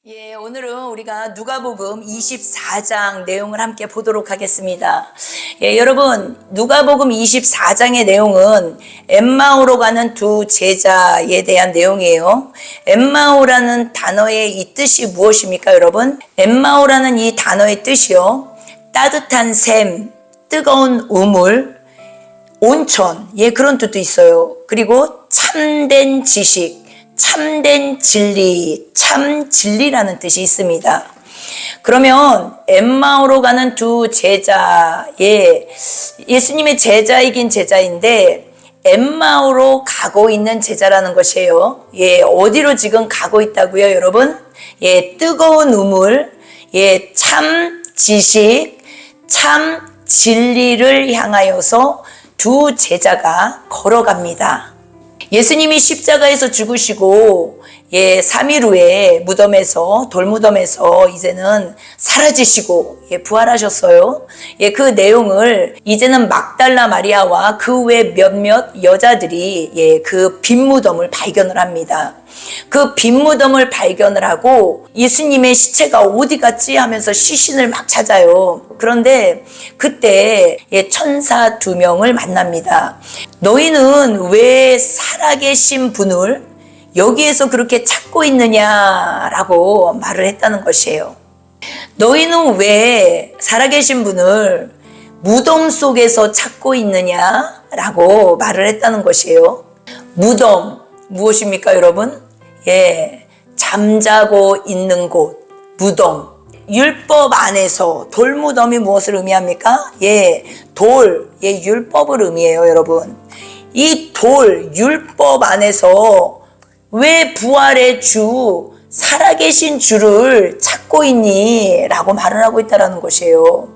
예, 오늘은 우리가 누가복음 24장 내용을 함께 보도록 하겠습니다. 예, 여러분, 누가복음 24장의 내용은 엠마오로 가는 두 제자에 대한 내용이에요. 엠마오라는 단어의 이 뜻이 무엇입니까, 여러분? 엠마오라는 이 단어의 뜻이요, 따뜻한 샘, 뜨거운 우물, 온천, 예, 그런 뜻도 있어요. 그리고 참된 지식, 참된 진리, 참 진리라는 뜻이 있습니다. 그러면 엠마오로 가는 두 제자의 예수님의 제자이긴 제자인데 엠마오로 가고 있는 제자라는 것이에요. 예, 어디로 지금 가고 있다고요, 여러분? 예, 뜨거운 우물, 예, 참 지식, 참 진리를 향하여서 두 제자가 걸어갑니다. 예수님이 십자가에서 죽으시고 3일 후에 무덤에서 돌무덤에서 이제는 사라지시고 부활하셨어요. 그 내용을 이제는 막달라 마리아와 그 외 몇몇 여자들이 그 빈 무덤을 발견을 합니다. 그 빈 무덤을 발견을 하고 예수님의 시체가 어디 갔지 하면서 시신을 막 찾아요. 그런데 그때 천사 두 명을 만납니다. 너희는 왜 살아계신 분을 여기에서 그렇게 찾고 있느냐라고 말을 했다는 것이에요. 너희는 왜 살아계신 분을 무덤 속에서 찾고 있느냐라고 말을 했다는 것이에요. 무덤, 무엇입니까, 여러분? 예, 잠자고 있는 곳, 무덤. 율법 안에서 돌무덤이 무엇을 의미합니까? 예, 돌, 율법을 의미해요, 여러분. 이 돌, 율법 안에서 왜 부활의 주, 살아계신 주를 찾고 있니? 라고 말을 하고 있다는 것이에요.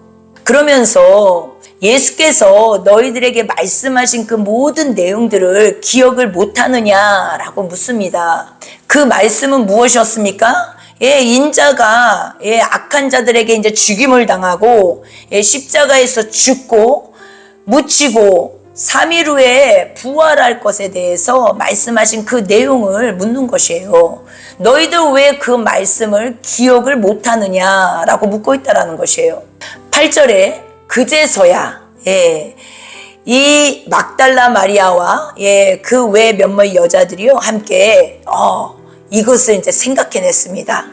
그러면서 예수께서 너희들에게 말씀하신 그 모든 내용들을 기억을 못하느냐라고 묻습니다. 그 말씀은 무엇이었습니까? 인자가 악한 자들에게 이제 죽임을 당하고 십자가에서 죽고 묻히고 3일 후에 부활할 것에 대해서 말씀하신 그 내용을 묻는 것이에요. 너희들 왜 그 말씀을 기억을 못하느냐라고 묻고 있다는 것이에요. 8절에 그제서야 이 막달라 마리아와 그 외 몇몇 여자들이요 함께 이것을 이제 생각해냈습니다.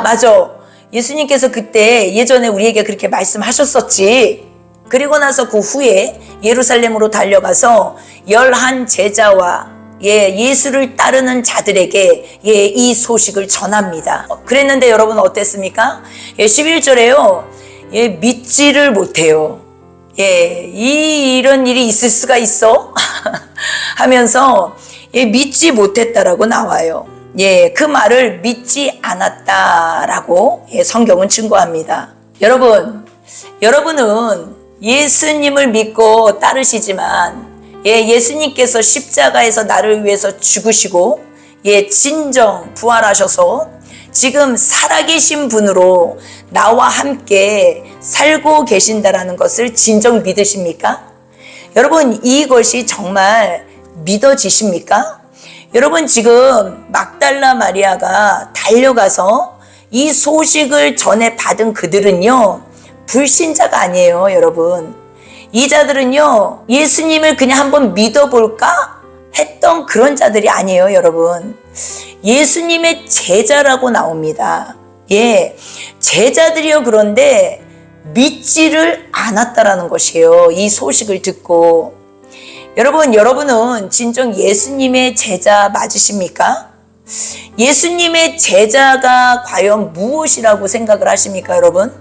맞아. 예수님께서 그때 예전에 우리에게 그렇게 말씀하셨었지. 그리고 나서 그 후에 예루살렘으로 달려가서 11 제자와 예수를 따르는 자들에게 이 소식을 전합니다. 그랬는데 여러분 어땠습니까? 11절에요. 믿지를 못해요. 이런 일이 있을 수가 있어? 하면서 믿지 못했다라고 나와요. 그 말을 믿지 않았다라고 성경은 증거합니다. 여러분은 예수님을 믿고 따르시지만 예수님께서 십자가에서 나를 위해서 죽으시고 진정 부활하셔서 지금 살아계신 분으로 나와 함께 살고 계신다라는 것을 진정 믿으십니까? 여러분, 이것이 정말 믿어지십니까? 여러분, 지금 막달라 마리아가 달려가서 이 소식을 전해 받은 그들은요, 불신자가 아니에요, 여러분. 이 자들은요, 예수님을 그냥 한번 믿어볼까 했던 그런 자들이 아니에요, 여러분. 예수님의 제자라고 나옵니다. 제자들이요. 그런데 믿지를 않았다라는 것이에요. 이 소식을 듣고. 여러분은 진정 예수님의 제자 맞으십니까? 예수님의 제자가 과연 무엇이라고 생각을 하십니까, 여러분?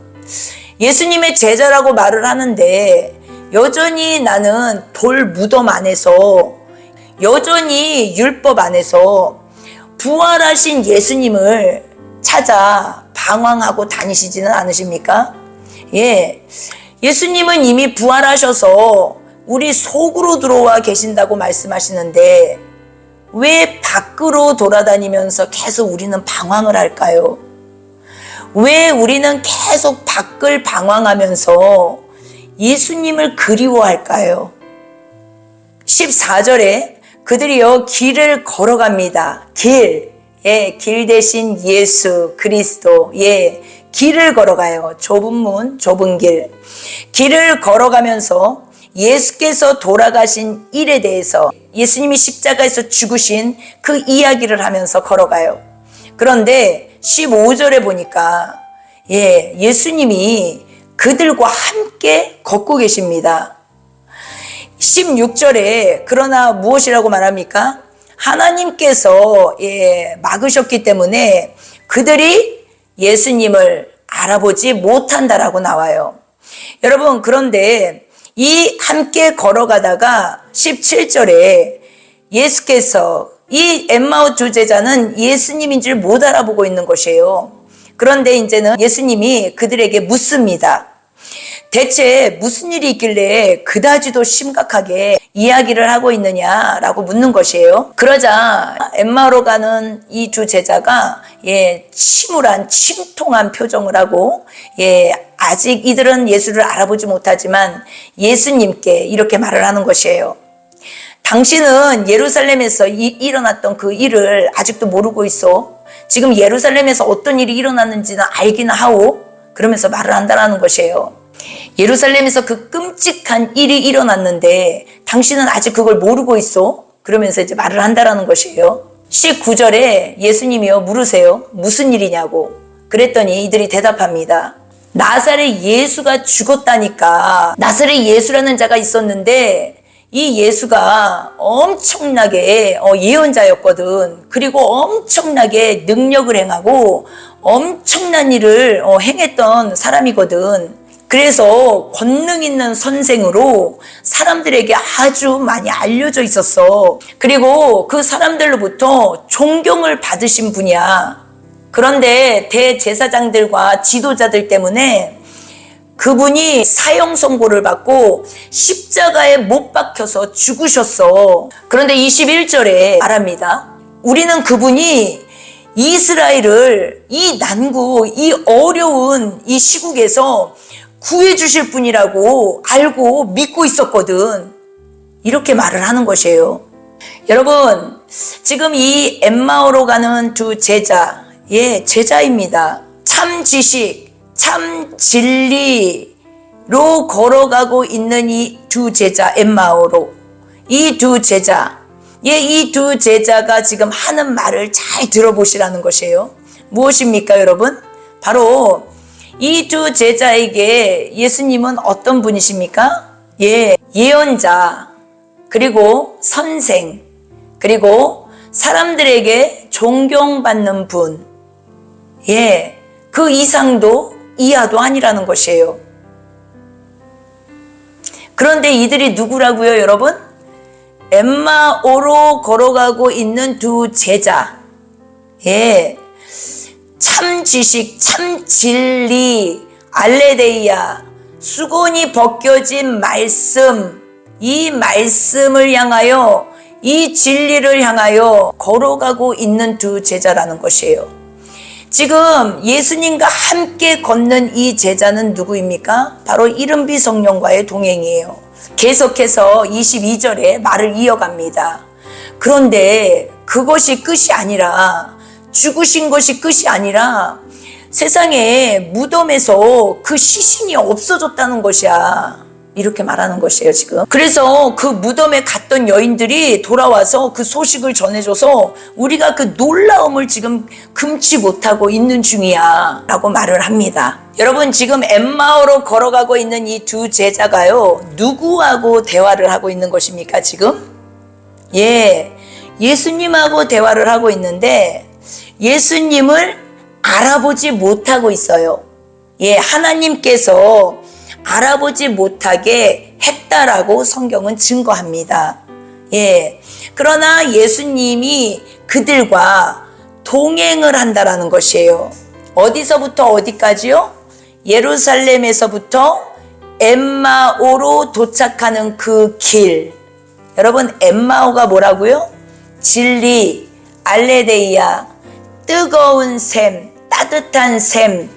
예수님의 제자라고 말을 하는데 여전히 나는 돌 무덤 안에서 여전히 율법 안에서 부활하신 예수님을 찾아 방황하고 다니시지는 않으십니까? 예수님은 이미 부활하셔서 우리 속으로 들어와 계신다고 말씀하시는데 왜 밖으로 돌아다니면서 계속 우리는 방황을 할까요? 왜 우리는 계속 밖을 방황하면서 예수님을 그리워할까요? 14절에 그들이요 길을 걸어갑니다. 길, 예, 길 대신 예수 그리스도, 예, 길을 걸어가요. 좁은 문, 좁은 길. 길을 걸어가면서 예수께서 돌아가신 일에 대해서, 예수님이 십자가에서 죽으신 그 이야기를 하면서 걸어가요. 그런데 15절에 보니까 예수님이 그들과 함께 걷고 계십니다. 16절에 그러나 무엇이라고 말합니까? 하나님께서 막으셨기 때문에 그들이 예수님을 알아보지 못한다라고 나와요. 여러분, 그런데 이 함께 걸어가다가 17절에 예수께서, 이 엠마오 두 제자는 예수님인 줄 못 알아보고 있는 것이에요. 그런데 이제는 예수님이 그들에게 묻습니다. 대체 무슨 일이 있길래 그다지도 심각하게 이야기를 하고 있느냐라고 묻는 것이에요. 그러자 엠마오로 가는 이 두 제자가 침울한 침통한 표정을 하고 아직 이들은 예수를 알아보지 못하지만 예수님께 이렇게 말을 하는 것이에요. 당신은 예루살렘에서 일어났던 그 일을 아직도 모르고 있어. 지금 예루살렘에서 어떤 일이 일어났는지는 알기는 하오. 그러면서 말을 한다는 것이에요. 예루살렘에서 그 끔찍한 일이 일어났는데 당신은 아직 그걸 모르고 있어. 그러면서 이제 말을 한다는 것이에요. 19절에 예수님이요 물으세요. 무슨 일이냐고. 그랬더니 이들이 대답합니다. 나사렛 예수가 죽었다니까. 나사렛 예수라는 자가 있었는데 이 예수가 엄청나게 예언자였거든. 그리고 엄청나게 능력을 행하고 엄청난 일을 행했던 사람이거든. 그래서 권능 있는 선생으로 사람들에게 아주 많이 알려져 있었어. 그리고 그 사람들로부터 존경을 받으신 분이야. 그런데 대제사장들과 지도자들 때문에 그분이 사형 선고를 받고 십자가에 못 박혀서 죽으셨어. 그런데 21절에 말합니다. 우리는 그분이 이스라엘을 이 난국, 이 어려운 이 시국에서 구해주실 분이라고 알고 믿고 있었거든. 이렇게 말을 하는 것이에요. 여러분, 지금 이 엠마오로 가는 두 제자, 제자입니다. 참 지식, 참 진리로 걸어가고 있는 이 두 제자, 엠마오로. 이 두 제자, 이 두 제자가 지금 하는 말을 잘 들어보시라는 것이에요. 무엇입니까, 여러분? 바로 이 두 제자에게 예수님은 어떤 분이십니까? 예언자, 그리고 선생, 그리고 사람들에게 존경받는 분. 그 이상도 이하도 아니라는 것이에요. 그런데 이들이 누구라고요, 여러분? 엠마오로 걸어가고 있는 두 제자. 참 지식, 참 진리, 알레데이아, 수건이 벗겨진 말씀, 이 말씀을 향하여, 이 진리를 향하여 걸어가고 있는 두 제자라는 것이에요. 지금 예수님과 함께 걷는 이 제자는 누구입니까? 바로 이른비 성령과의 동행이에요. 계속해서 22절에 말을 이어갑니다. 그런데 그것이 끝이 아니라, 죽으신 것이 끝이 아니라 세상에 무덤에서 그 시신이 없어졌다는 것이야. 이렇게 말하는 것이에요, 지금. 그래서 그 무덤에 갔던 여인들이 돌아와서 그 소식을 전해줘서 우리가 그 놀라움을 지금 금치 못하고 있는 중이야 라고 말을 합니다. 여러분, 지금 엠마오로 걸어가고 있는 이 두 제자가요, 누구하고 대화를 하고 있는 것입니까, 지금? 예수님하고 대화를 하고 있는데 예수님을 알아보지 못하고 있어요. 하나님께서 알아보지 못하게 했다라고 성경은 증거합니다. 그러나 예수님이 그들과 동행을 한다라는 것이에요. 어디서부터 어디까지요? 예루살렘에서부터 엠마오로 도착하는 그 길. 여러분, 엠마오가 뭐라고요? 진리, 알레데이아, 뜨거운 샘, 따뜻한 샘.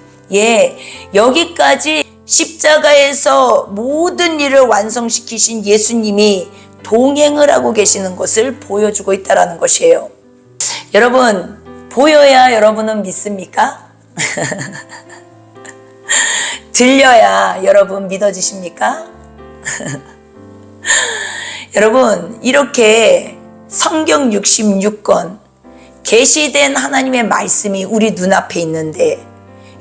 여기까지 십자가에서 모든 일을 완성시키신 예수님이 동행을 하고 계시는 것을 보여주고 있다는 것이에요. 여러분, 보여야 여러분은 믿습니까? 들려야 여러분 믿어지십니까? 여러분, 이렇게 성경 66권 계시된 하나님의 말씀이 우리 눈앞에 있는데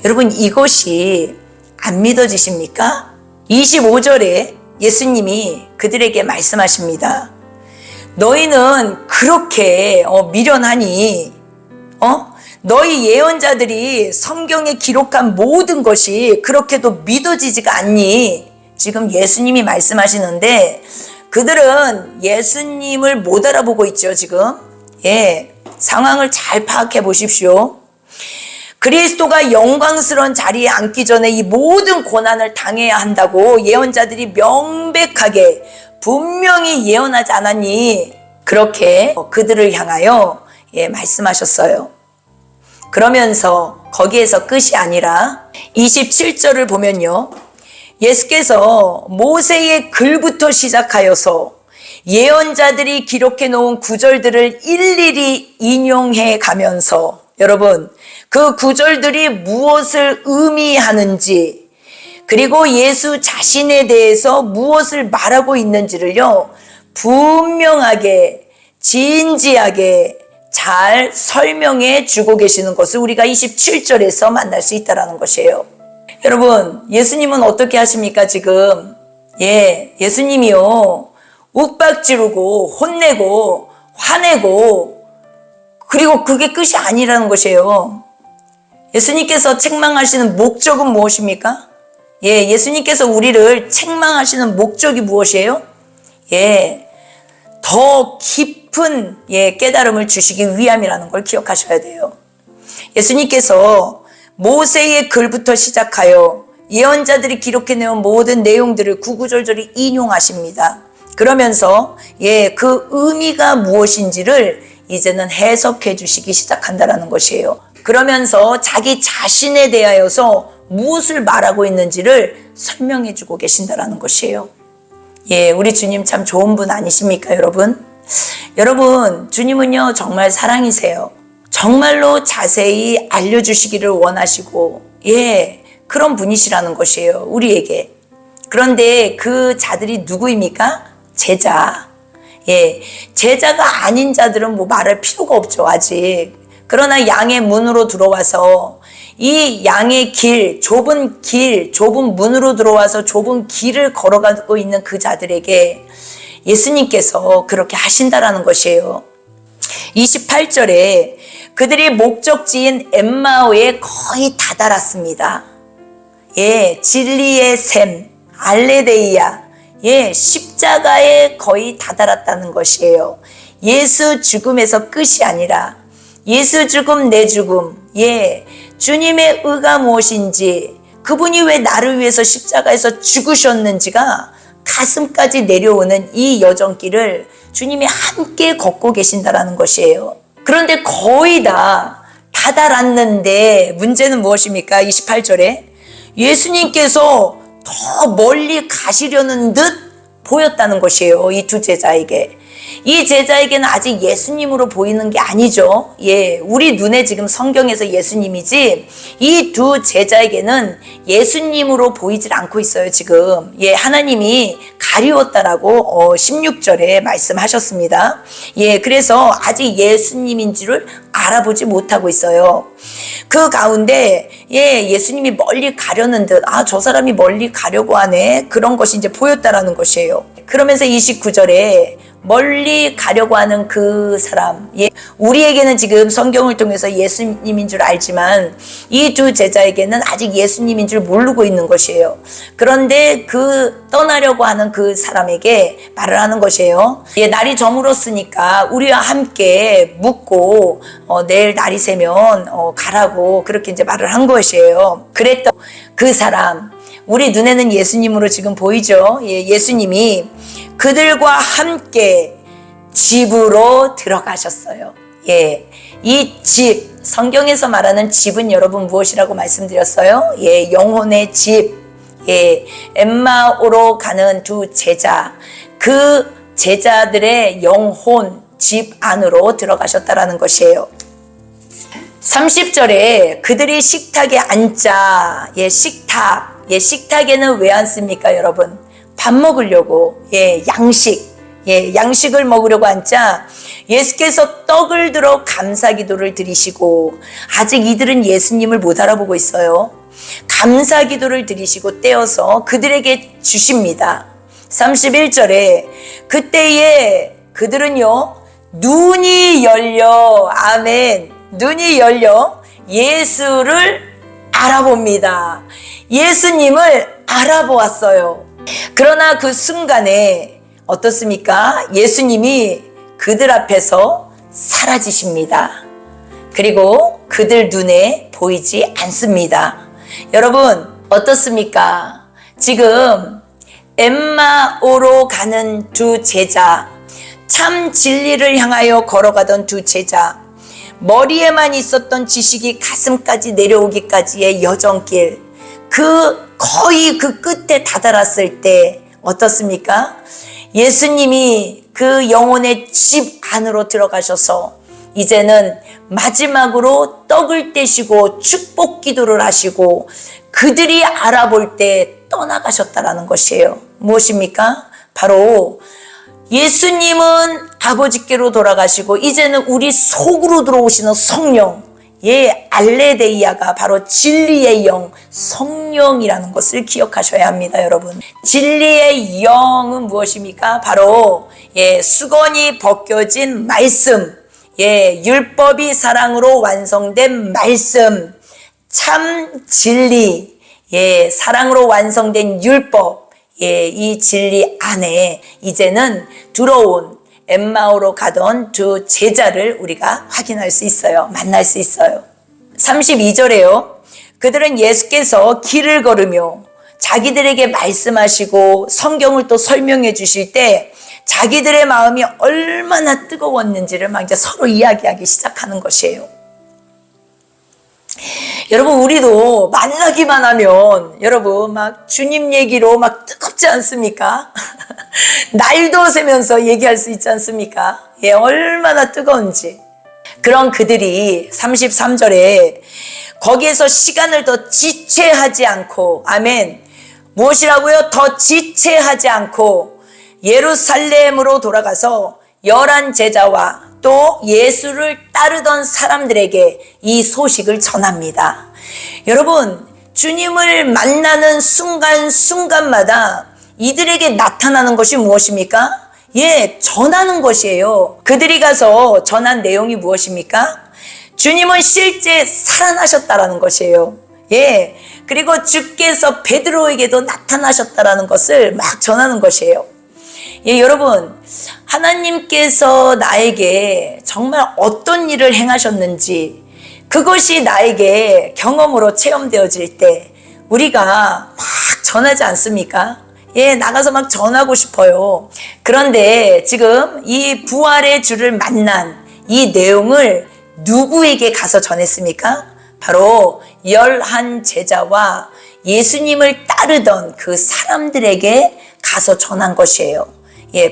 여러분, 이것이 안 믿어지십니까? 25절에 예수님이 그들에게 말씀하십니다. 너희는 그렇게 미련하니 너희 예언자들이 성경에 기록한 모든 것이 그렇게도 믿어지지가 않니? 지금 예수님이 말씀하시는데 그들은 예수님을 못 알아보고 있죠, 지금. 상황을 잘 파악해 보십시오. 그리스도가 영광스러운 자리에 앉기 전에 이 모든 고난을 당해야 한다고 예언자들이 명백하게 분명히 예언하지 않았니? 그렇게 그들을 향하여 말씀하셨어요. 그러면서 거기에서 끝이 아니라 27절을 보면요, 예수께서 모세의 글부터 시작하여서 예언자들이 기록해 놓은 구절들을 일일이 인용해 가면서 여러분, 그 구절들이 무엇을 의미하는지, 그리고 예수 자신에 대해서 무엇을 말하고 있는지를요, 분명하게 진지하게 잘 설명해 주고 계시는 것을 우리가 27절에서 만날 수 있다는 것이에요. 여러분, 예수님은 어떻게 하십니까 지금? 예수님이요, 욱박지르고 혼내고 화내고, 그리고 그게 끝이 아니라는 것이에요. 예수님께서 책망하시는 목적은 무엇입니까? 예수님께서 우리를 책망하시는 목적이 무엇이에요? 더 깊은 깨달음을 주시기 위함이라는 걸 기억하셔야 돼요. 예수님께서 모세의 글부터 시작하여 예언자들이 기록해내온 모든 내용들을 구구절절히 인용하십니다. 그러면서 그 의미가 무엇인지를 이제는 해석해 주시기 시작한다는 것이에요. 그러면서 자기 자신에 대하여서 무엇을 말하고 있는지를 설명해 주고 계신다는 것이에요. 우리 주님 참 좋은 분 아니십니까, 여러분? 여러분, 주님은요 정말 사랑이세요. 정말로 자세히 알려주시기를 원하시고 그런 분이시라는 것이에요, 우리에게. 그런데 그 자들이 누구입니까? 제자. 제자가 아닌 자들은 뭐 말할 필요가 없죠, 아직. 그러나 양의 문으로 들어와서 이 양의 좁은 문으로 들어와서 좁은 길을 걸어가고 있는 그 자들에게 예수님께서 그렇게 하신다라는 것이에요. 28절에 그들이 목적지인 엠마오에 거의 다다랐습니다. 진리의 샘, 알레데이아, 십자가에 거의 다다랐다는 것이에요. 예수 죽음에서 끝이 아니라 예수 죽음, 내 죽음, 주님의 의가 무엇인지, 그분이 왜 나를 위해서 십자가에서 죽으셨는지가 가슴까지 내려오는 이 여정길을 주님이 함께 걷고 계신다라는 것이에요. 그런데 거의 다 다다랐는데 문제는 무엇입니까? 28절에 예수님께서 더 멀리 가시려는 듯 보였다는 것이에요. 이 두 제자에게. 이 제자에게는 아직 예수님으로 보이는 게 아니죠. 우리 눈에 지금 성경에서 예수님이지 이 두 제자에게는 예수님으로 보이질 않고 있어요, 지금. 하나님이 가리웠다라고 16절에 말씀하셨습니다. 그래서 아직 예수님인지를 알아보지 못하고 있어요. 그 가운데 예수님이 멀리 가려는 듯, 저 사람이 멀리 가려고 하네, 그런 것이 이제 보였다라는 것이에요. 그러면서 29절에 멀리 가려고 하는 그 사람, 우리에게는 지금 성경을 통해서 예수님인 줄 알지만 이 두 제자에게는 아직 예수님인 줄 모르고 있는 것이에요. 그런데 그 떠나려고 하는 그 사람에게 말을 하는 것이에요. 날이 저물었으니까 우리와 함께 묵고 내일 날이 새면 가라고 그렇게 이제 말을 한 것이에요. 그랬던 그 사람, 우리 눈에는 예수님으로 지금 보이죠. 예수님이 그들과 함께 집으로 들어가셨어요. 이 집, 성경에서 말하는 집은 여러분 무엇이라고 말씀드렸어요? 영혼의 집. 엠마오로 가는 두 제자, 그 제자들의 영혼 집 안으로 들어가셨다라는 것이에요. 30절에 그들이 식탁에 앉자. 식탁에는 왜 앉습니까, 여러분? 밥 먹으려고. 양식을 먹으려고 앉자. 예수께서 떡을 들어 감사기도를 드리시고, 아직 이들은 예수님을 못 알아보고 있어요. 감사기도를 드리시고 떼어서 그들에게 주십니다. 31절에 그때에 그들은요, 눈이 열려, 아멘, 눈이 열려 예수를 알아봅니다. 예수님을 알아보았어요. 그러나 그 순간에 어떻습니까? 예수님이 그들 앞에서 사라지십니다. 그리고 그들 눈에 보이지 않습니다. 여러분, 어떻습니까? 지금 엠마오로 가는 두 제자, 참 진리를 향하여 걸어가던 두 제자, 머리에만 있었던 지식이 가슴까지 내려오기까지의 여정길, 거의 그 끝에 다다랐을 때 어떻습니까? 예수님이 그 영혼의 집 안으로 들어가셔서 이제는 마지막으로 떡을 떼시고 축복 기도를 하시고 그들이 알아볼 때 떠나가셨다라는 것이에요. 무엇입니까? 바로 예수님은 아버지께로 돌아가시고 이제는 우리 속으로 들어오시는 성령, 알레데이아가 바로 진리의 영, 성령이라는 것을 기억하셔야 합니다, 여러분. 진리의 영은 무엇입니까? 바로 수건이 벗겨진 말씀, 율법이 사랑으로 완성된 말씀, 참 진리, 사랑으로 완성된 율법, 이 진리 안에 이제는 들어온 엠마오로 가던 두 제자를 우리가 확인할 수 있어요. 만날 수 있어요. 32절에요. 그들은 예수께서 길을 걸으며 자기들에게 말씀하시고 성경을 또 설명해 주실 때 자기들의 마음이 얼마나 뜨거웠는지를 막 이제 서로 이야기하기 시작하는 것이에요. 여러분, 우리도 만나기만 하면 여러분 막 주님 얘기로 막 뜨겁지 않습니까? 날도 새면서 얘기할 수 있지 않습니까? 얼마나 뜨거운지. 그런 그들이 33절에 거기에서 시간을 더 지체하지 않고, 아멘, 무엇이라고요? 더 지체하지 않고 예루살렘으로 돌아가서 11 제자와 또 예수를 따르던 사람들에게 이 소식을 전합니다. 여러분, 주님을 만나는 순간순간마다 이들에게 나타나는 것이 무엇입니까? 전하는 것이에요. 그들이 가서 전한 내용이 무엇입니까? 주님은 실제 살아나셨다라는 것이에요. 그리고 주께서 베드로에게도 나타나셨다라는 것을 막 전하는 것이에요. 여러분, 하나님께서 나에게 정말 어떤 일을 행하셨는지 그것이 나에게 경험으로 체험되어질 때 우리가 막 전하지 않습니까? 나가서 막 전하고 싶어요. 그런데 지금 이 부활의 주를 만난 이 내용을 누구에게 가서 전했습니까? 바로 11 제자와 예수님을 따르던 그 사람들에게 가서 전한 것이에요.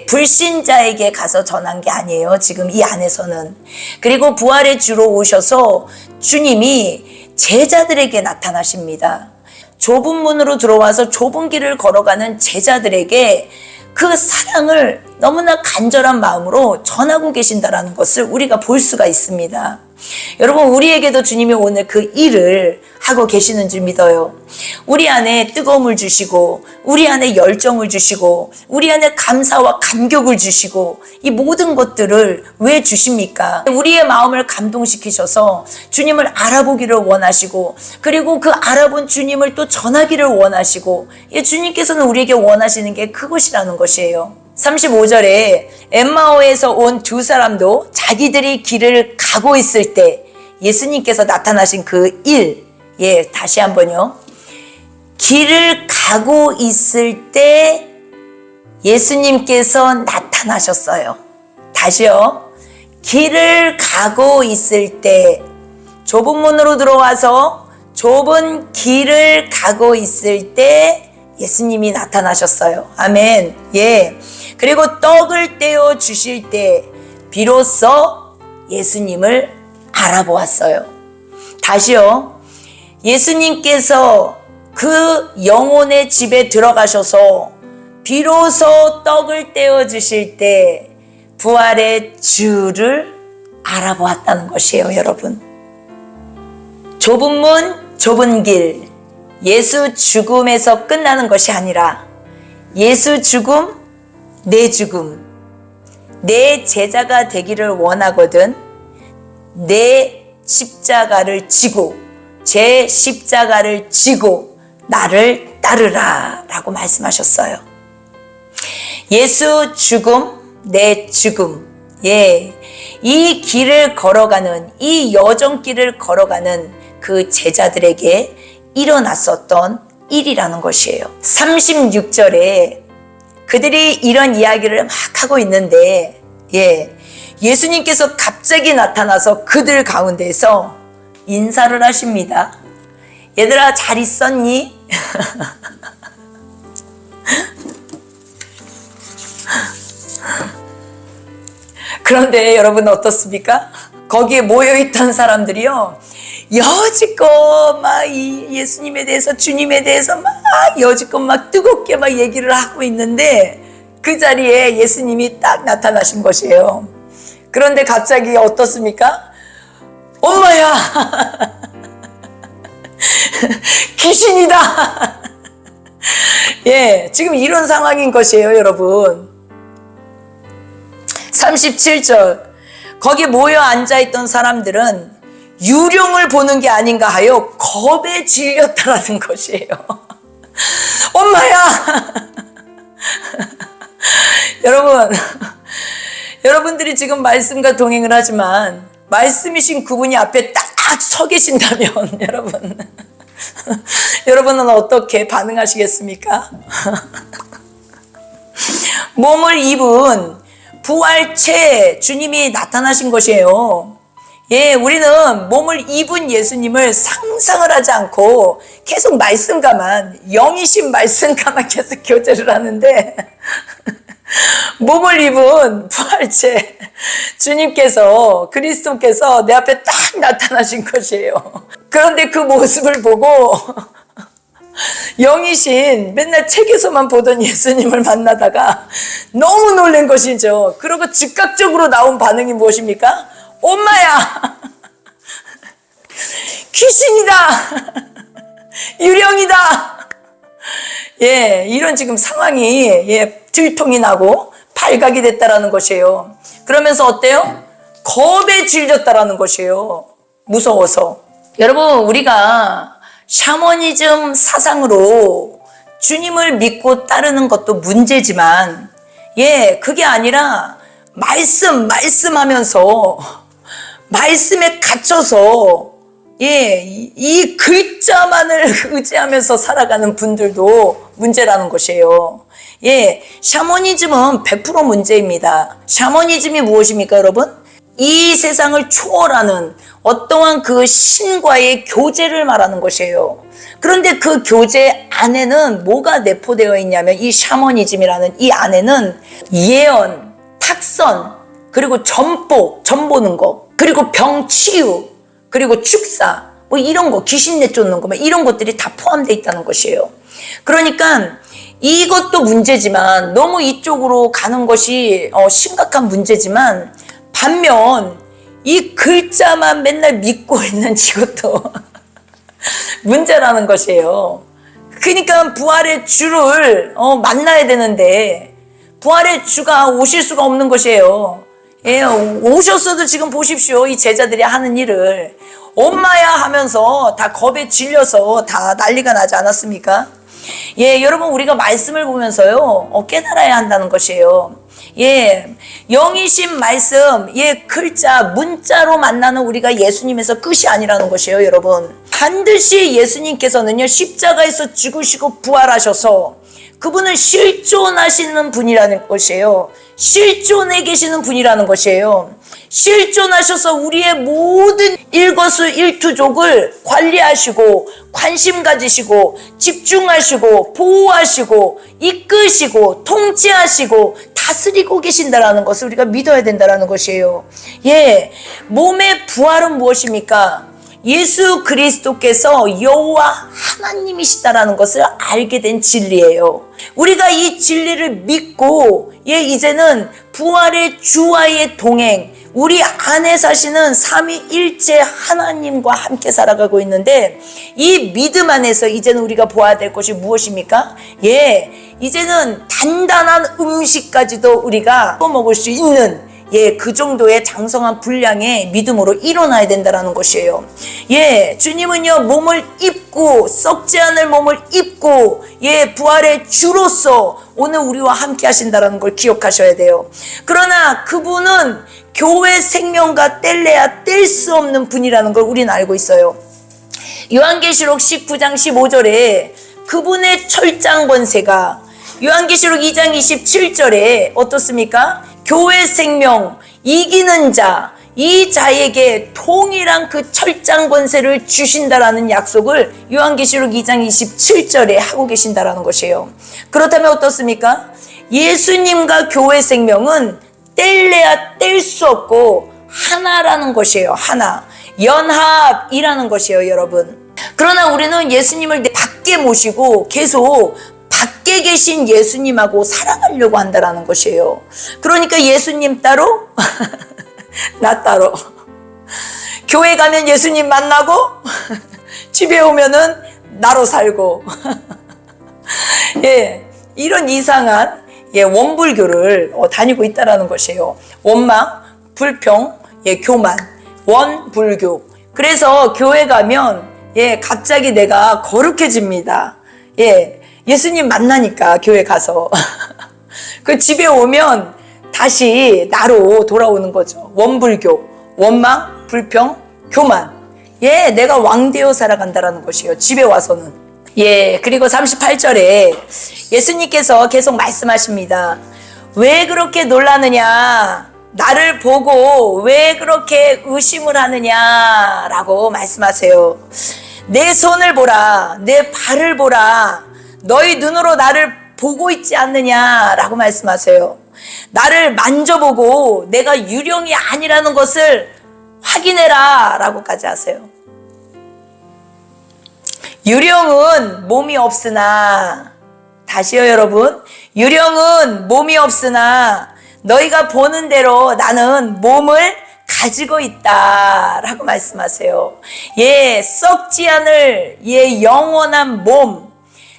불신자에게 가서 전한 게 아니에요. 지금 이 안에서는. 그리고 부활의 주로 오셔서 주님이 제자들에게 나타나십니다. 좁은 문으로 들어와서 좁은 길을 걸어가는 제자들에게 그 사랑을 너무나 간절한 마음으로 전하고 계신다라는 것을 우리가 볼 수가 있습니다. 여러분, 우리에게도 주님이 오늘 그 일을 하고 계시는 줄 믿어요. 우리 안에 뜨거움을 주시고 우리 안에 열정을 주시고 우리 안에 감사와 감격을 주시고 이 모든 것들을 왜 주십니까? 우리의 마음을 감동시키셔서 주님을 알아보기를 원하시고 그리고 그 알아본 주님을 또 전하기를 원하시고 주님께서는 우리에게 원하시는 게 그것이라는 것이에요. 35절에 엠마오에서 온 두 사람도 자기들이 길을 가고 있을 때 예수님께서 나타나신 그 일, 다시 한번요. 길을 가고 있을 때 예수님께서 나타나셨어요. 다시요. 길을 가고 있을 때 좁은 문으로 들어와서 좁은 길을 가고 있을 때 예수님이 나타나셨어요. 아멘. 그리고 떡을 떼어 주실 때 비로소 예수님을 알아보았어요. 다시요. 예수님께서 그 영혼의 집에 들어가셔서 비로소 떡을 떼어 주실 때 부활의 주를 알아보았다는 것이에요, 여러분. 좁은 문, 좁은 길, 예수 죽음에서 끝나는 것이 아니라 예수 죽음, 내 죽음, 내 제자가 되기를 원하거든 내 십자가를 지고 제 십자가를 지고 나를 따르라 라고 말씀하셨어요. 예수 죽음, 내 죽음. 이 길을 걸어가는, 이 여정길을 걸어가는 그 제자들에게 일어났었던 일이라는 것이에요. 36절에 그들이 이런 이야기를 막 하고 있는데 예수님께서 갑자기 나타나서 그들 가운데서 인사를 하십니다. 얘들아, 잘 있었니? 그런데 여러분 어떻습니까? 거기에 모여있던 사람들이요, 여지껏 막 이 예수님에 대해서, 주님에 대해서 막 여지껏 막 뜨겁게 막 얘기를 하고 있는데 그 자리에 예수님이 딱 나타나신 것이에요. 그런데 갑자기 어떻습니까? 엄마야! 귀신이다! 지금 이런 상황인 것이에요, 여러분. 37절, 거기 모여 앉아있던 사람들은 유령을 보는 게 아닌가 하여 겁에 질렸다라는 것이에요. 엄마야! 여러분들이 지금 말씀과 동행을 하지만 말씀이신 그분이 앞에 딱 서 계신다면 여러분은 어떻게 반응하시겠습니까? 몸을 입은 부활체 주님이 나타나신 것이에요. 우리는 몸을 입은 예수님을 상상을 하지 않고 계속 말씀과만, 영이신 말씀과만 계속 교제를 하는데 몸을 입은 부활체 주님께서, 그리스도께서 내 앞에 딱 나타나신 것이에요. 그런데 그 모습을 보고 영이신 맨날 책에서만 보던 예수님을 만나다가 너무 놀란 것이죠. 그러고 즉각적으로 나온 반응이 무엇입니까? 엄마야! 귀신이다! 유령이다! 이런 지금 상황이 들통이 나고 발각이 됐다라는 것이에요. 그러면서 어때요? 겁에 질렸다라는 것이에요. 무서워서. 여러분, 우리가 샤머니즘 사상으로 주님을 믿고 따르는 것도 문제지만 그게 아니라 말씀하면서 말씀에 갇혀서 이 글자만을 의지하면서 살아가는 분들도 문제라는 것이에요. 샤머니즘은 100% 문제입니다. 샤머니즘이 무엇입니까, 여러분? 이 세상을 초월하는 어떠한 그 신과의 교제를 말하는 것이에요. 그런데 그 교제 안에는 뭐가 내포되어 있냐면, 이 샤머니즘이라는 이 안에는 예언, 탁선, 그리고 점 보는 거, 그리고 병 치유, 그리고 축사, 뭐 이런 거, 귀신 내쫓는 거, 뭐 이런 것들이 다 포함되어 있다는 것이에요. 그러니까 이것도 문제지만, 너무 이쪽으로 가는 것이 심각한 문제지만, 반면 이 글자만 맨날 믿고 있는 이것도 문제라는 것이에요. 그러니까 부활의 주를 만나야 되는데 부활의 주가 오실 수가 없는 것이에요. 오셨어도 지금 보십시오. 이 제자들이 하는 일을. 엄마야 하면서 다 겁에 질려서 다 난리가 나지 않았습니까? 여러분, 우리가 말씀을 보면서요, 깨달아야 한다는 것이에요. 영이신 말씀, 글자, 문자로 만나는 우리가 예수님에서 끝이 아니라는 것이에요, 여러분. 반드시 예수님께서는요, 십자가에서 죽으시고 부활하셔서 그분은 실존하시는 분이라는 것이에요. 실존해 계시는 분이라는 것이에요. 실존하셔서 우리의 모든 일거수일투족을 관리하시고 관심 가지시고 집중하시고 보호하시고 이끄시고 통치하시고 다스리고 계신다라는 것을 우리가 믿어야 된다라는 것이에요. 몸의 부활은 무엇입니까? 예수 그리스도께서 여호와 하나님이시다라는 것을 알게 된 진리예요. 우리가 이 진리를 믿고 이제는 부활의 주와의 동행, 우리 안에 사시는 삼위일체 하나님과 함께 살아가고 있는데, 이 믿음 안에서 이제는 우리가 보아야 될 것이 무엇입니까? 이제는 단단한 음식까지도 우리가 먹을 수 있는 그 정도의 장성한 분량의 믿음으로 일어나야 된다는 것이에요. 주님은요, 몸을 입고, 썩지 않을 몸을 입고, 부활의 주로서 오늘 우리와 함께 하신다는 걸 기억하셔야 돼요. 그러나 그분은 교회 생명과 뗄래야 뗄 수 없는 분이라는 걸 우리는 알고 있어요. 요한계시록 19장 15절에 그분의 철장 권세가, 요한계시록 2장 27절에 어떻습니까? 교회 생명 이기는 자, 이 자에게 동일한 그 철장 권세를 주신다라는 약속을 요한계시록 2장 27절에 하고 계신다라는 것이에요. 그렇다면 어떻습니까? 예수님과 교회 생명은 뗄래야 뗄 수 없고 하나라는 것이에요. 하나. 연합이라는 것이에요, 여러분. 그러나 우리는 예수님을 밖에 모시고 계속 밖에 계신 예수님하고 살아가려고 한다는 것이에요. 그러니까 예수님 따로 나 따로, 교회 가면 예수님 만나고 집에 오면은 나로 살고 이런 이상한 원불교를 다니고 있다라는 것이에요. 원망, 불평, 교만, 원불교. 그래서 교회 가면 갑자기 내가 거룩해집니다. 예수님 만나니까 교회 가서 그 집에 오면 다시 나로 돌아오는 거죠. 원불교, 원망, 불평, 교만. 내가 왕되어 살아간다라는 것이에요. 집에 와서는. 그리고 38절에 예수님께서 계속 말씀하십니다. 왜 그렇게 놀라느냐? 나를 보고 왜 그렇게 의심을 하느냐? 라고 말씀하세요. 내 손을 보라, 내 발을 보라. 너희 눈으로 나를 보고 있지 않느냐? 라고 말씀하세요. 나를 만져보고 내가 유령이 아니라는 것을 확인해라 라고까지 하세요. 유령은 몸이 없으나, 다시요 여러분, 유령은 몸이 없으나 너희가 보는 대로 나는 몸을 가지고 있다 라고 말씀하세요. 썩지 않을 영원한 몸,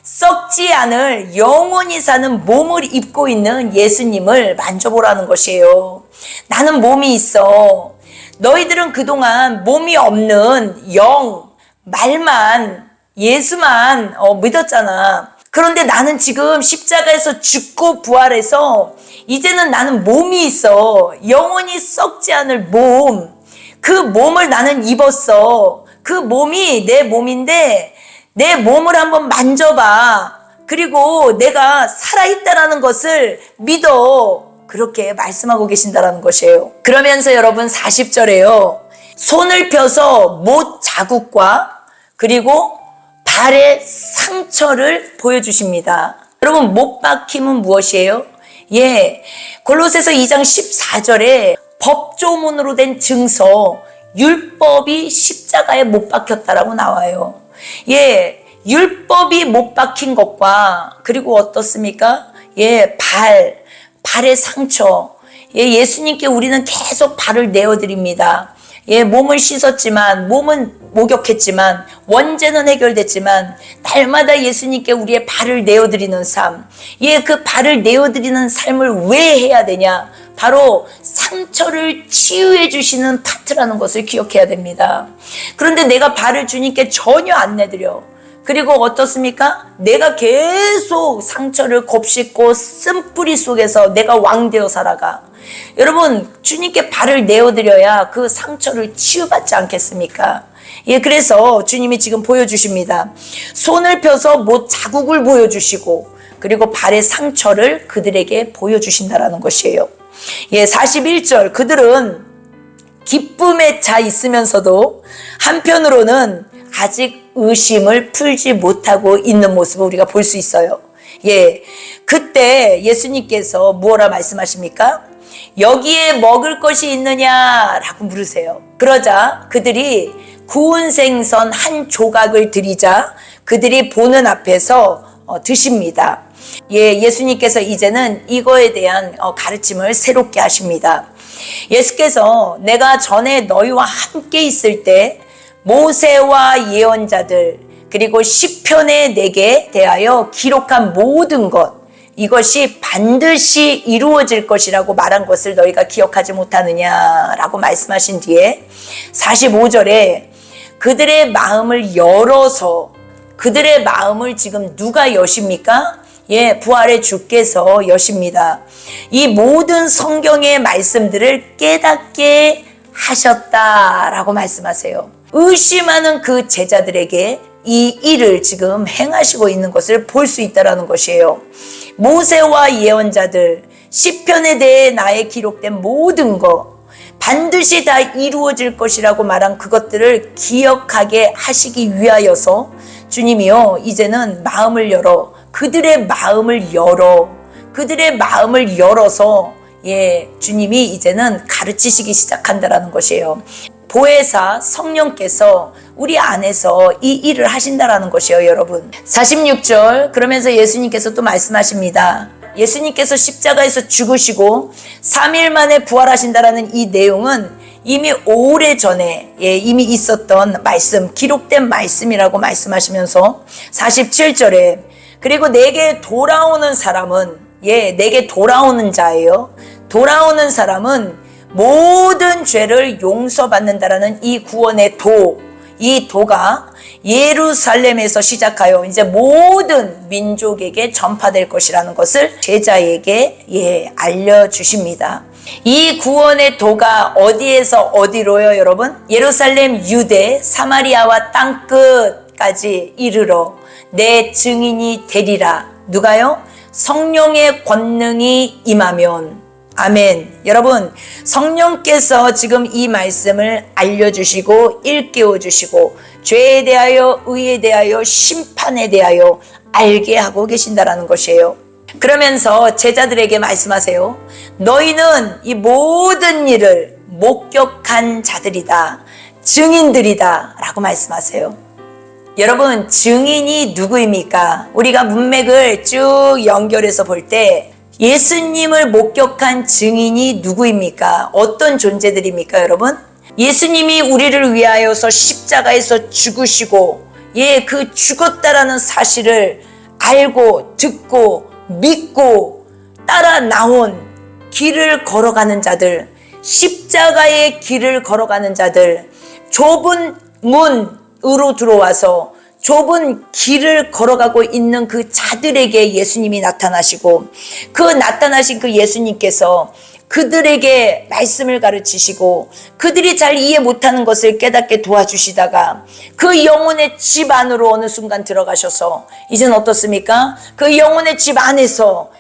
썩지 않을 영원히 사는 몸을 입고 있는 예수님을 만져보라는 것이에요. 나는 몸이 있어. 너희들은 그동안 몸이 없는 영, 말만, 예수만 믿었잖아. 그런데 나는 지금 십자가에서 죽고 부활해서 이제는 나는 몸이 있어. 영원히 썩지 않을 몸. 그 몸을 나는 입었어. 그 몸이 내 몸인데 내 몸을 한번 만져봐. 그리고 내가 살아있다라는 것을 믿어. 그렇게 말씀하고 계신다라는 것이에요. 그러면서 여러분 40절에요. 손을 펴서 못 자국과 그리고 발의 상처를 보여주십니다. 여러분 못 박힘은 무엇이에요? 골로새서 2장 14절에 법조문으로 된 증서, 율법이 십자가에 못 박혔다라고 나와요. 율법이 못 박힌 것과 그리고 어떻습니까? 발의 상처. 예수님께 우리는 계속 발을 내어드립니다. 몸을 씻었지만, 몸은 목욕했지만, 원죄는 해결됐지만, 날마다 예수님께 우리의 발을 내어드리는 삶. 그 발을 내어드리는 삶을 왜 해야 되냐? 바로 상처를 치유해 주시는 파트라는 것을 기억해야 됩니다. 그런데 내가 발을 주님께 전혀 안 내드려. 그리고 어떻습니까? 내가 계속 상처를 곱씹고 쓴뿌리 속에서 내가 왕되어 살아가. 여러분, 주님께 발을 내어드려야 그 상처를 치유받지 않겠습니까? 그래서 주님이 지금 보여주십니다. 손을 펴서 못 자국을 보여주시고 그리고 발의 상처를 그들에게 보여주신다라는 것이에요. 41절, 그들은 기쁨에 차 있으면서도 한편으로는 아직 의심을 풀지 못하고 있는 모습을 우리가 볼 수 있어요. 그때 예수님께서 무엇라 말씀하십니까? 여기에 먹을 것이 있느냐라고 물으세요. 그러자 그들이 구운 생선 한 조각을 드리자 그들이 보는 앞에서 드십니다. 예수님께서 이제는 이거에 대한 가르침을 새롭게 하십니다. 예수께서 내가 전에 너희와 함께 있을 때 모세와 예언자들 그리고 시편에 내게 대하여 기록한 모든 것 이것이 반드시 이루어질 것이라고 말한 것을 너희가 기억하지 못하느냐라고 말씀하신 뒤에 45절에 그들의 마음을 열어서 그들의 마음을 지금 누가 여십니까? 부활의 주께서 여십니다. 이 모든 성경의 말씀들을 깨닫게 하셨다라고 말씀하세요. 의심하는 그 제자들에게 이 일을 지금 행하시고 있는 것을 볼 수 있다는 것이에요. 모세와 예언자들, 시편에 대해 나의 기록된 모든 것 반드시 다 이루어질 것이라고 말한 그것들을 기억하게 하시기 위하여서 주님이요 이제는 마음을 열어 그들의 마음을 열어서 주님이 이제는 가르치시기 시작한다라는 것이에요. 보혜사 성령께서 우리 안에서 이 일을 하신다라는 것이에요, 여러분. 46절 그러면서 예수님께서 또 말씀하십니다. 예수님께서 십자가에서 죽으시고 3일 만에 부활하신다라는 이 내용은 이미 오래전에 이미 있었던 말씀, 기록된 말씀이라고 말씀하시면서 47절에 그리고 내게 돌아오는 사람은 내게 돌아오는 자예요. 돌아오는 사람은 모든 죄를 용서받는다라는 이 구원의 이 도가 예루살렘에서 시작하여 이제 모든 민족에게 전파될 것이라는 것을 제자에게 알려주십니다. 이 구원의 도가 어디에서 어디로요, 여러분? 예루살렘, 유대, 사마리아와 땅끝까지 이르러 내 증인이 되리라. 누가요? 성령의 권능이 임하면. 아멘. 여러분, 성령께서 지금 이 말씀을 알려주시고 일깨워 주시고 죄에 대하여 의에 대하여 심판에 대하여 알게 하고 계신다라는 것이에요. 그러면서 제자들에게 말씀하세요. 너희는 이 모든 일을 목격한 자들이다. 증인들이다. 라고 말씀하세요. 여러분, 증인이 누구입니까? 우리가 문맥을 쭉 연결해서 볼 때 예수님을 목격한 증인이 누구입니까? 어떤 존재들입니까, 여러분? 예수님이 우리를 위하여서 십자가에서 죽으시고 그 죽었다라는 사실을 알고 듣고 믿고 따라 나온 길을 걸어가는 자들, 십자가의 길을 걸어가는 자들, 좁은 문으로 들어와서 좁은 길을 걸어가고 있는 그 자들에게 예수님이 나타나시고 그 나타나신 그 예수님께서 그들에게 말씀을 가르치시고 그들이 잘 이해 못하는 것을 깨닫게 도와주시다가 그 영혼의 집 안으로 어느 순간 들어가셔서 이제는 어떻습니까? 그 영혼의 집 안에서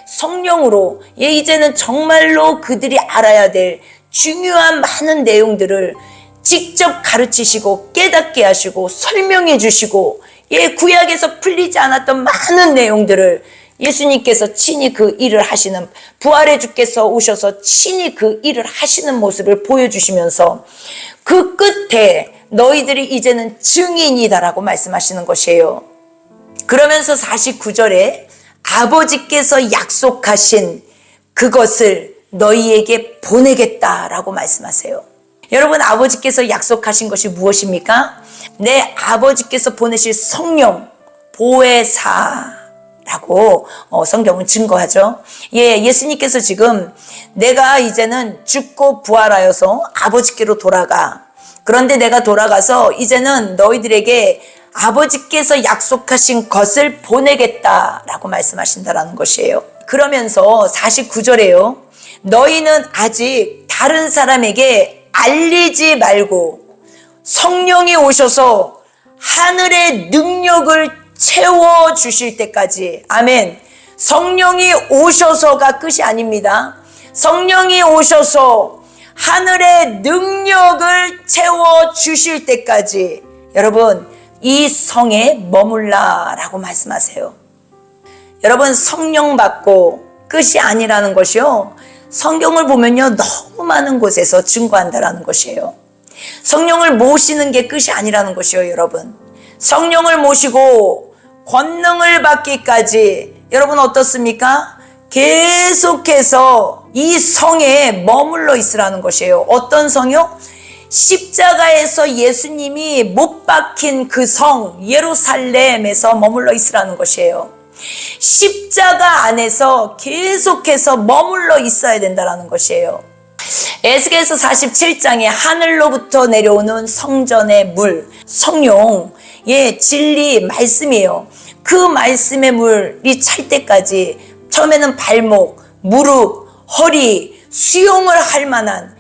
성령으로 이제는 정말로 그들이 알아야 될 중요한 많은 내용들을 직접 가르치시고 깨닫게 하시고 설명해 주시고 구약에서 풀리지 않았던 많은 내용들을 예수님께서 친히 그 일을 하시는, 부활의 주께서 오셔서 친히 그 일을 하시는 모습을 보여주시면서 그 끝에 너희들이 이제는 증인이다라고 말씀하시는 것이에요. 그러면서 49절에 아버지께서 약속하신 그것을 너희에게 보내겠다라고 말씀하세요. 여러분, 아버지께서 약속하신 것이 무엇입니까? 내 아버지께서 보내실 성령, 보혜사라고 성경은 증거하죠. 예수님께서 지금 내가 이제는 죽고 부활하여서 아버지께로 돌아가. 그런데 내가 돌아가서 이제는 너희들에게 아버지께서 약속하신 것을 보내겠다라고 말씀하신다라는 것이에요. 그러면서 49절에요. 너희는 아직 다른 사람에게 알리지 말고 성령이 오셔서 하늘의 능력을 채워주실 때까지. 아멘. 성령이 오셔서가 끝이 아닙니다. 성령이 오셔서 하늘의 능력을 채워주실 때까지 여러분 이 성에 머물라라고 말씀하세요. 여러분, 성령 받고 끝이 아니라는 것이요, 성경을 보면요 너무 많은 곳에서 증거한다라는 것이에요. 성령을 모시는 게 끝이 아니라는 것이요, 여러분. 성령을 모시고 권능을 받기까지 여러분 어떻습니까? 계속해서 이 성에 머물러 있으라는 것이에요. 어떤 성이요? 십자가에서 예수님이 못 박힌 그 성 예루살렘에서 머물러 있으라는 것이에요. 십자가 안에서 계속해서 머물러 있어야 된다는 것이에요. 에스겔서 47장에 하늘로부터 내려오는 성전의 물, 성령의 진리 말씀이에요. 그 말씀의 물이 찰 때까지 처음에는 발목, 무릎, 허리, 수용을 할 만한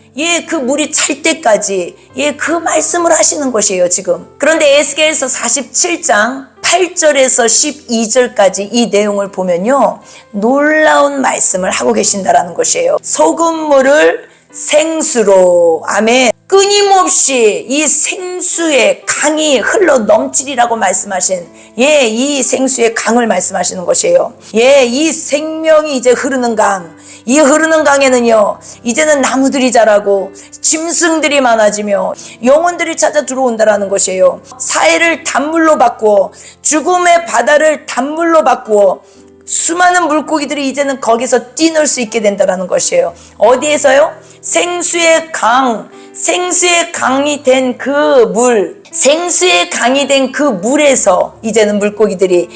그 물이 찰 때까지 그 말씀을 하시는 것이에요, 지금. 그런데 에스겔서 47장 8절에서 12절까지 이 내용을 보면요, 놀라운 말씀을 하고 계신다라는 것이에요. 소금물을 생수로, 아멘. 끊임없이 이 생수의 강이 흘러 넘치리라고 말씀하신 이 생수의 강을 말씀하시는 것이에요. 이 생명이 이제 흐르는 강, 이 흐르는 강에는요, 이제는 나무들이 자라고 짐승들이 많아지며 영혼들이 찾아 들어온다라는 것이에요. 사해를 단물로 바꾸어 죽음의 바다를 단물로 바꾸어 수많은 물고기들이 이제는 거기서 뛰놀 수 있게 된다라는 것이에요. 어디에서요? 생수의 강, 생수의 강이 된 그 물, 생수의 강이 된 그 물에서 이제는 물고기들이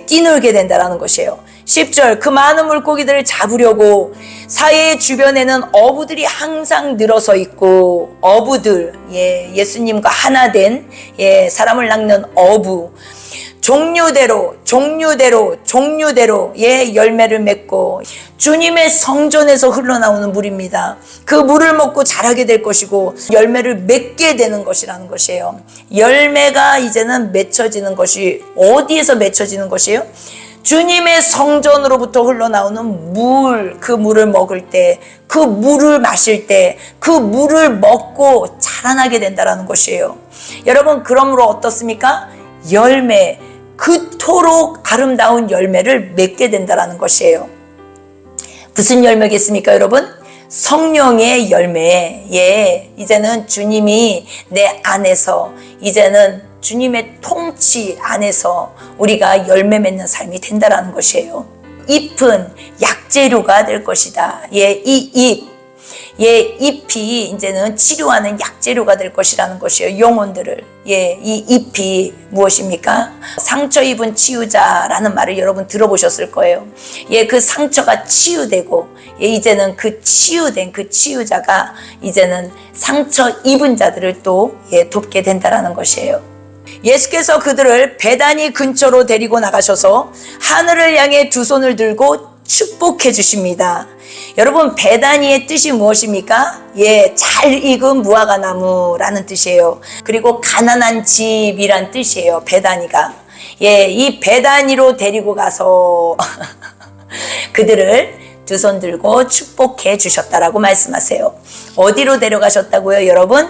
뛰놀게 된다라는 것이에요. 10절, 그 많은 물고기들을 잡으려고 사해 주변에는 어부들이 항상 늘어서 있고, 어부들, 예수님과 하나 된 사람을 낚는 어부, 종류대로 열매를 맺고 주님의 성전에서 흘러나오는 물입니다. 그 물을 먹고 자라게 될 것이고 열매를 맺게 되는 것이라는 것이에요. 열매가 이제는 맺혀지는 것이 어디에서 맺혀지는 것이에요? 주님의 성전으로부터 흘러나오는 물, 그 물을 먹을 때, 그 물을 마실 때, 그 물을 먹고 자라나게 된다는 것이에요. 여러분, 그러므로 어떻습니까? 열매, 그토록 아름다운 열매를 맺게 된다는 것이에요. 무슨 열매겠습니까, 여러분? 성령의 열매. 이제는 주님이 내 안에서, 이제는 주님의 통치 안에서 우리가 열매 맺는 삶이 된다는 것이에요. 잎은 약재료가 될 것이다. 이 잎이 이제는 치료하는 약재료가 될 것이라는 것이에요. 영혼들을. 이 잎이 무엇입니까? 상처 입은 치유자라는 말을 여러분 들어보셨을 거예요. 그 상처가 치유되고, 이제는 그 치유된 그 치유자가 이제는 상처 입은 자들을 또 돕게 된다라는 것이에요. 예수께서 그들을 베다니 근처로 데리고 나가셔서 하늘을 향해 두 손을 들고 축복해 주십니다. 여러분, 베다니의 뜻이 무엇입니까? 잘 익은 무화과나무라는 뜻이에요. 그리고 가난한 집이란 뜻이에요, 베다니가. 이 베다니로 데리고 가서 그들을 두 손 들고 축복해 주셨다라고 말씀하세요. 어디로 데려가셨다고요, 여러분?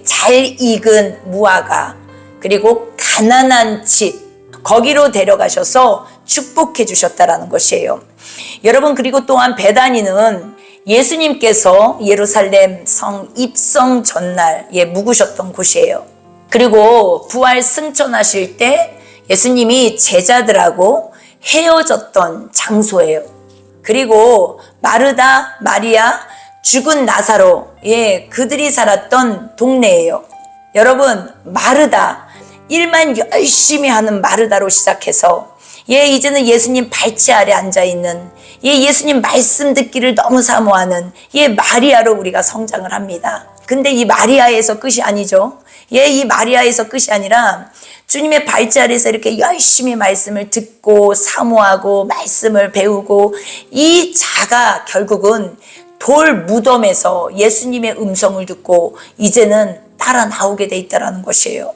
잘 익은 무화과, 그리고 가난한 집, 거기로 데려가셔서 축복해 주셨다라는 것이에요. 여러분, 그리고 또한 베다니는 예수님께서 예루살렘 성 입성 전날 묵으셨던 곳이에요. 그리고 부활 승천하실 때 예수님이 제자들하고 헤어졌던 장소예요. 그리고 마르다, 마리아, 죽은 나사로, 그들이 살았던 동네예요. 여러분, 마르다, 일만 열심히 하는 마르다로 시작해서 이제는 예수님 발치 아래 앉아있는, 예수님 말씀 듣기를 너무 사모하는 마리아로 우리가 성장을 합니다. 근데 이 마리아에서 끝이 아니죠. 이 마리아에서 끝이 아니라 주님의 발치 아래에서 이렇게 열심히 말씀을 듣고 사모하고 말씀을 배우고, 이 자가 결국은 돌 무덤에서 예수님의 음성을 듣고 이제는 따라 나오게 돼 있다는 것이에요.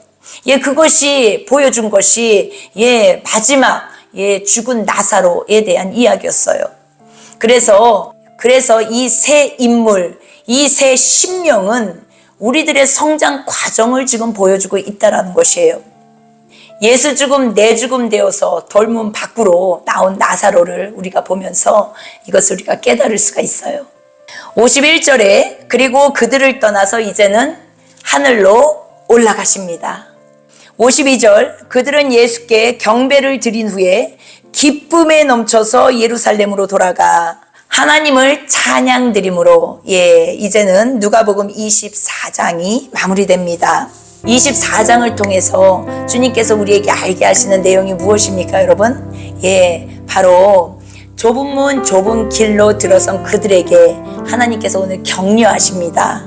그것이 보여준 것이 마지막 죽은 나사로에 대한 이야기였어요. 그래서 이 새 인물, 이 새 심령은 우리들의 성장 과정을 지금 보여주고 있다는 것이에요. 예수 죽음 내 죽음 되어서 돌문 밖으로 나온 나사로를 우리가 보면서 이것을 우리가 깨달을 수가 있어요. 51절에 그리고 그들을 떠나서 이제는 하늘로 올라가십니다. 52절 그들은 예수께 경배를 드린 후에 기쁨에 넘쳐서 예루살렘으로 돌아가 하나님을 찬양드림으로 이제는 누가복음 24장이 마무리됩니다. 24장을 통해서 주님께서 우리에게 알게 하시는 내용이 무엇입니까, 여러분? 바로 좁은 문 좁은 길로 들어선 그들에게 하나님께서 오늘 격려하십니다.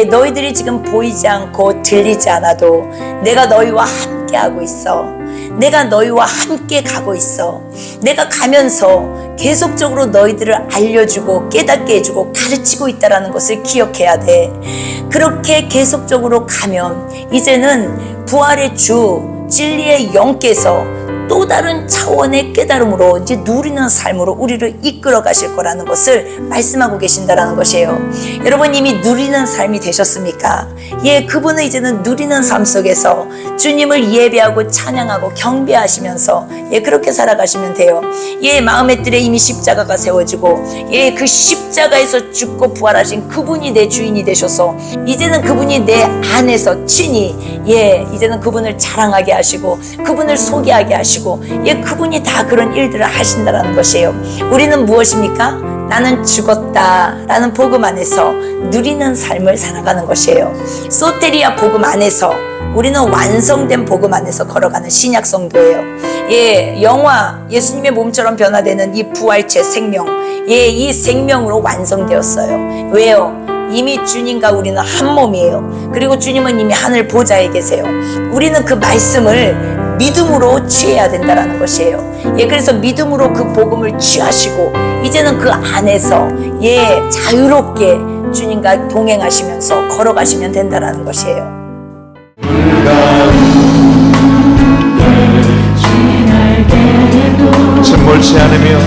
너희들이 지금 보이지 않고 들리지 않아도 내가 너희와 함께 하고 있어. 내가 너희와 함께 가고 있어. 내가 가면서 계속적으로 너희들을 알려주고 깨닫게 해주고 가르치고 있다는 것을 기억해야 돼. 그렇게 계속적으로 가면 이제는 부활의 주 진리의 영께서 또 다른 차원의 깨달음으로 이제 누리는 삶으로 우리를 이끌어 가실 거라는 것을 말씀하고 계신다라는 것이에요. 여러분 이미 누리는 삶이 되셨습니까? 그분은 이제는 누리는 삶 속에서 주님을 예배하고 찬양하고 경배하시면서 그렇게 살아가시면 돼요. 마음의 뜰에 이미 십자가가 세워지고 그 십자가에서 죽고 부활하신 그분이 내 주인이 되셔서 이제는 그분이 내 안에서 친히 이제는 그분을 자랑하게 하시고 그분을 소개하게 하시고 그분이 다 그런 일들을 하신다라는 것이에요. 우리는 무엇입니까? 나는 죽었다라는 복음 안에서 누리는 삶을 살아가는 것이에요. 소테리아 복음 안에서 우리는 완성된 복음 안에서 걸어가는 신약 성도예요. 영화 예수님의 몸처럼 변화되는 이 부활체 생명, 이 생명으로 완성되었어요. 왜요? 이미 주님과 우리는 한 몸이에요. 그리고 주님은 이미 하늘 보좌에 계세요. 우리는 그 말씀을 믿음으로 취해야 된다는 것이에요. 그래서 믿음으로 그 복음을 취하시고 이제는 그 안에서 자유롭게 주님과 동행하시면서 걸어가시면 된다는 것이에요. 침몰치 않으며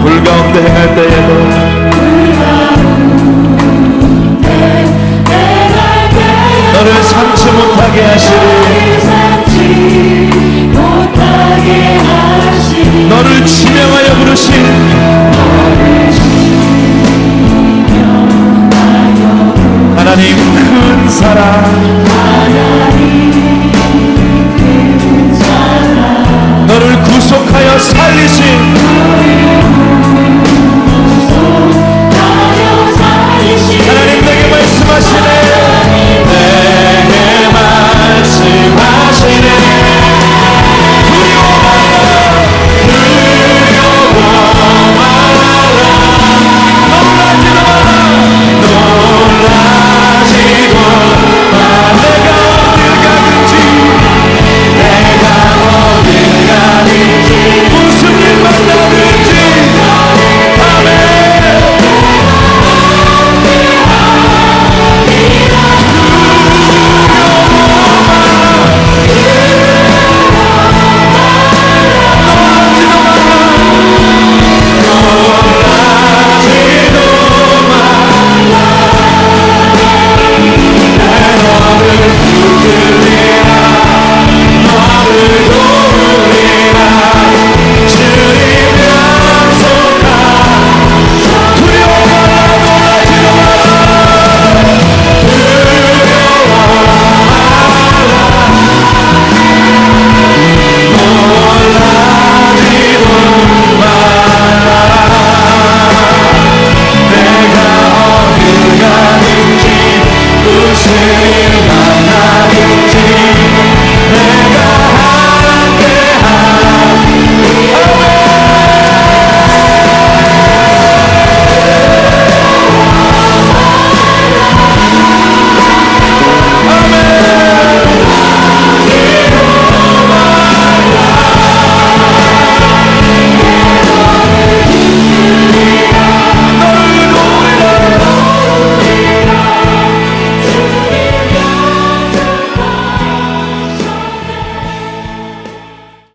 불 가운데 행할 때에도 너를 삼지 못하게 하시리 너를 지명하여 부르신 하나님 큰 사랑 너를 구속하여 살리신 하나님 내게 말씀하시네 내게 말씀하시네 두려워 말라 놀라지도 마 내가 어딜 가든지 무슨 일 만나든지 아멘 say